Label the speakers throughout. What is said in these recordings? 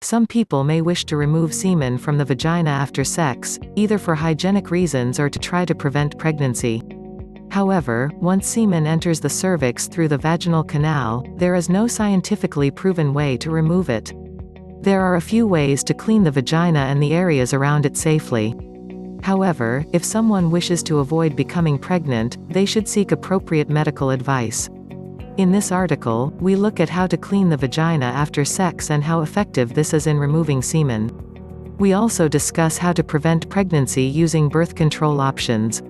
Speaker 1: Some people may wish to remove semen from the vagina after sex, either for hygienic reasons or to try to prevent pregnancy. However, once semen enters the cervix through the vaginal canal, there is no scientifically proven way to remove it. There are a few ways to clean the vagina and the areas around it safely. However, if someone wishes to avoid becoming pregnant, they should seek appropriate medical advice. In this article, we look at how to clean the vagina after sex and how effective this is in removing semen. We also discuss how to prevent pregnancy using birth control options.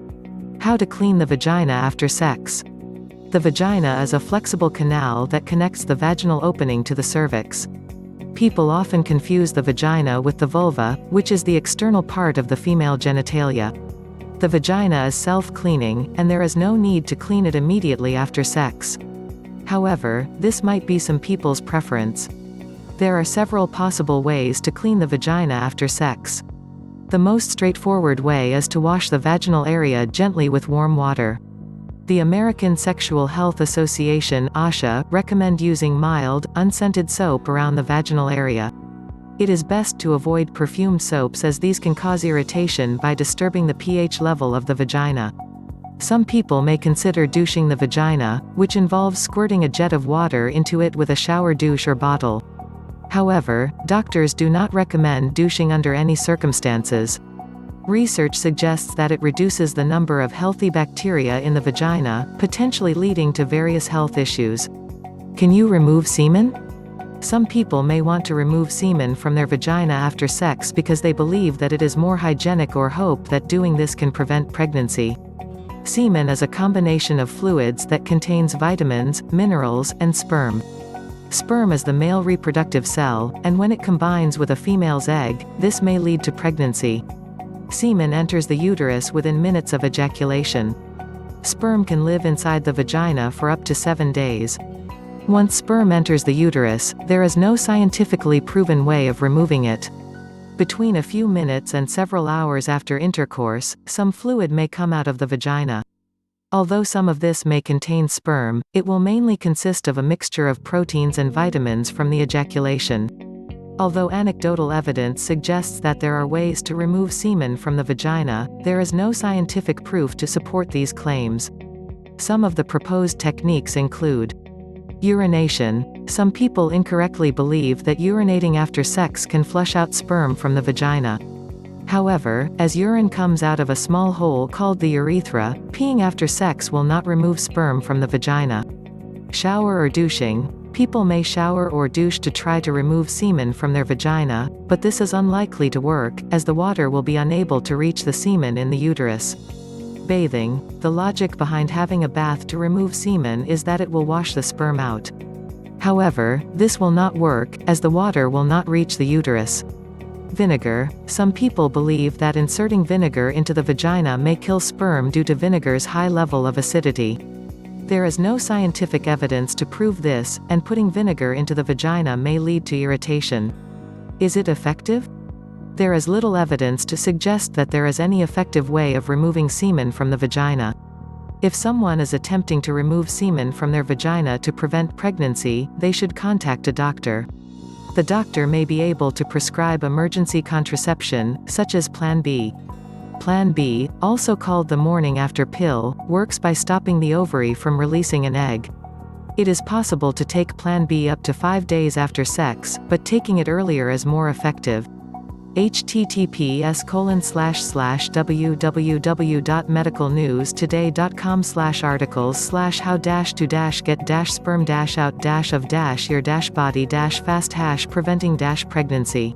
Speaker 1: How to clean the vagina after sex. The vagina is a flexible canal that connects the vaginal opening to the cervix. People often confuse the vagina with the vulva, which is the external part of the female genitalia. The vagina is self-cleaning, and there is no need to clean it immediately after sex. However, this might be some people's preference. There are several possible ways to clean the vagina after sex. The most straightforward way is to wash the vaginal area gently with warm water. The American Sexual Health Association (ASHA) recommend using mild, unscented soap around the vaginal area. It is best to avoid perfumed soaps as these can cause irritation by disturbing the pH level of the vagina. Some people may consider douching the vagina, which involves squirting a jet of water into it with a shower douche or bottle. However, doctors do not recommend douching under any circumstances. Research suggests that it reduces the number of healthy bacteria in the vagina, potentially leading to various health issues. Can you remove semen? Some people may want to remove semen from their vagina after sex because they believe that it is more hygienic or hope that doing this can prevent pregnancy. Semen is a combination of fluids that contains vitamins, minerals, and sperm. Sperm is the male reproductive cell, and when it combines with a female's egg, this may lead to pregnancy. Semen enters the uterus within minutes of ejaculation. Sperm can live inside the vagina for up to 7 days. Once sperm enters the uterus, there is no scientifically proven way of removing it. Between a few minutes and several hours after intercourse, some fluid may come out of the vagina. Although some of this may contain sperm, it will mainly consist of a mixture of proteins and vitamins from the ejaculation. Although anecdotal evidence suggests that there are ways to remove semen from the vagina, there is no scientific proof to support these claims. Some of the proposed techniques include urination. Some people incorrectly believe that urinating after sex can flush out sperm from the vagina. However, as urine comes out of a small hole called the urethra, peeing after sex will not remove sperm from the vagina. Shower or douching. People may shower or douche to try to remove semen from their vagina, but this is unlikely to work, as the water will be unable to reach the semen in the uterus. Bathing. The logic behind having a bath to remove semen is that it will wash the sperm out. However, this will not work, as the water will not reach the uterus. Vinegar. Some people believe that inserting vinegar into the vagina may kill sperm due to vinegar's high level of acidity. There is no scientific evidence to prove this, and putting vinegar into the vagina may lead to irritation. Is it effective? There is little evidence to suggest that there is any effective way of removing semen from the vagina. If someone is attempting to remove semen from their vagina to prevent pregnancy, they should contact a doctor. The doctor may be able to prescribe emergency contraception, such as Plan B. Plan B, also called the morning after pill, works by stopping the ovary from releasing an egg. It is possible to take Plan B up to 5 days after sex, but taking it earlier is more effective. https://www.medicalnewstoday.com/articles/how-to-get-sperm-out-of-your-body-fast-preventing pregnancy